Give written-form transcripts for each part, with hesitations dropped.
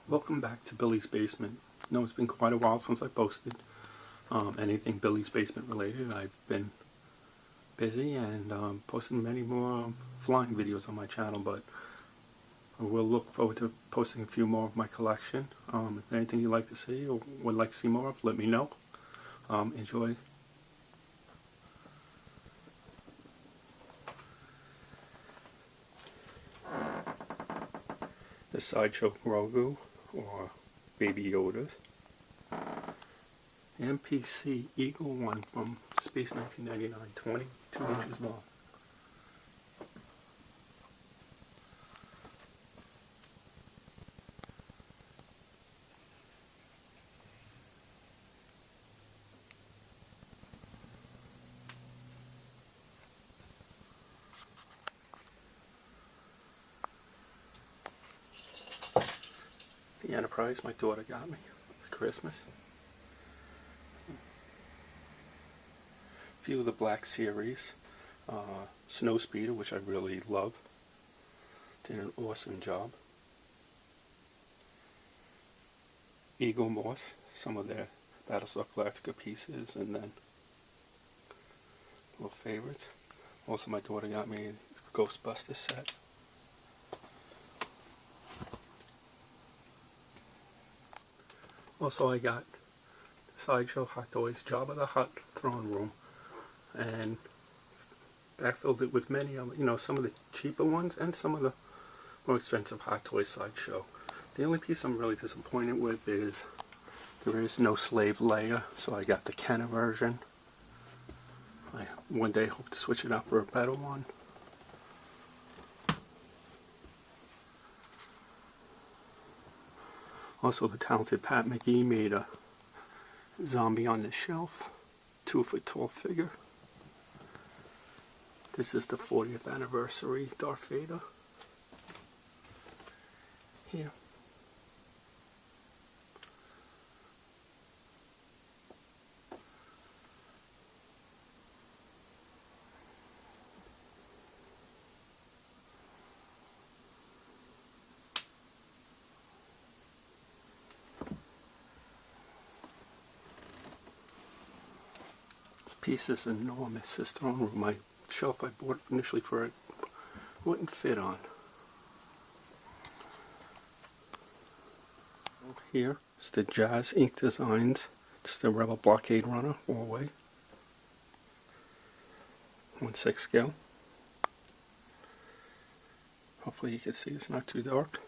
Welcome back to Billy's Basement. No, it's been quite a while since I posted anything Billy's Basement related. I've been busy and posting many more flying videos on my channel, but I will look forward to posting a few more of my collection. If anything you'd like to see or would like to see more of, let me know. Enjoy. The Sideshow Grogu, or Baby Yodas. MPC Eagle one from Space 1999, 22 inches long. The Enterprise my daughter got me for Christmas. A few of the Black Series. Snow Speeder, which I really love. Did an awesome job. Eagle Moss, some of their Battlestar Galactica pieces, and then little favorites. Also my daughter got me a Ghostbusters set. Also I got Sideshow Hot Toys Jabba the Hutt throne room, and backfilled it with many of, some of the cheaper ones and some of the more expensive Hot Toys Sideshow. The only piece I'm really disappointed with is there is no Slave Leia, so I got the Kenner version. I one day hope to switch it up for a better one. Also, the talented Pat McGee made a zombie on the shelf, 2-foot tall figure. This is the 40th anniversary Darth Vader. Here. Piece is enormous. This throne room, my shelf I bought initially for it wouldn't fit on. Here is the Jazz Ink Designs. It's the Rebel Blockade Runner all-way. 1/6 scale. Hopefully you can see it's not too dark.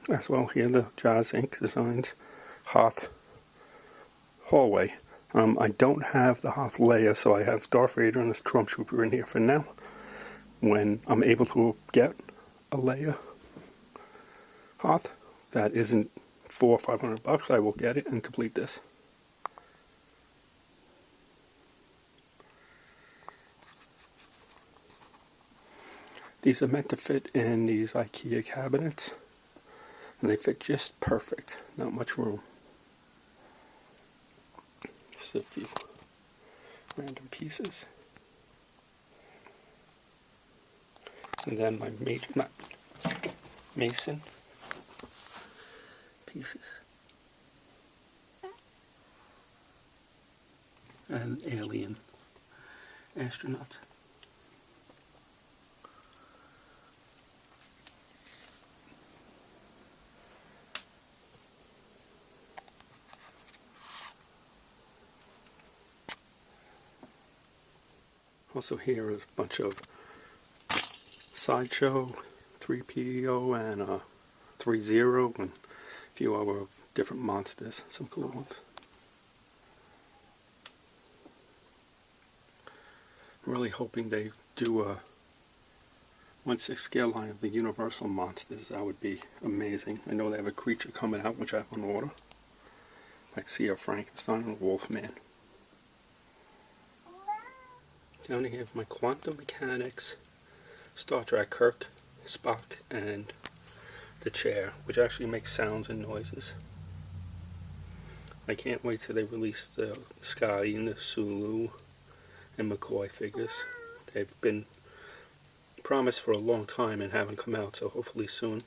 As well, here the Jazz Ink Designs Hoth hallway. I don't have the Hoth Leia, so I have Darth Vader and this Stormtrooper in here for now. When I'm able to get a Leia Hoth that isn't $400 or $500, I will get it and complete this. These are meant to fit in these IKEA cabinets, and they fit just perfect. Not much room. Just a few random pieces. And then my Mason pieces. And alien astronauts. Also here is a bunch of Sideshow, 3PO, and 3-0, and a few other different monsters, some cool ones. I'm really hoping they do a 1/6 scale line of the Universal monsters. That would be amazing. I know they have a creature coming out which I have on order. I'd see a Frankenstein and a Wolfman. Down here I have my Quantum Mechanics, Star Trek Kirk, Spock, and the chair, which actually makes sounds and noises. I can't wait till they release the Scotty and the Sulu and McCoy figures. They've been promised for a long time and haven't come out, so hopefully soon.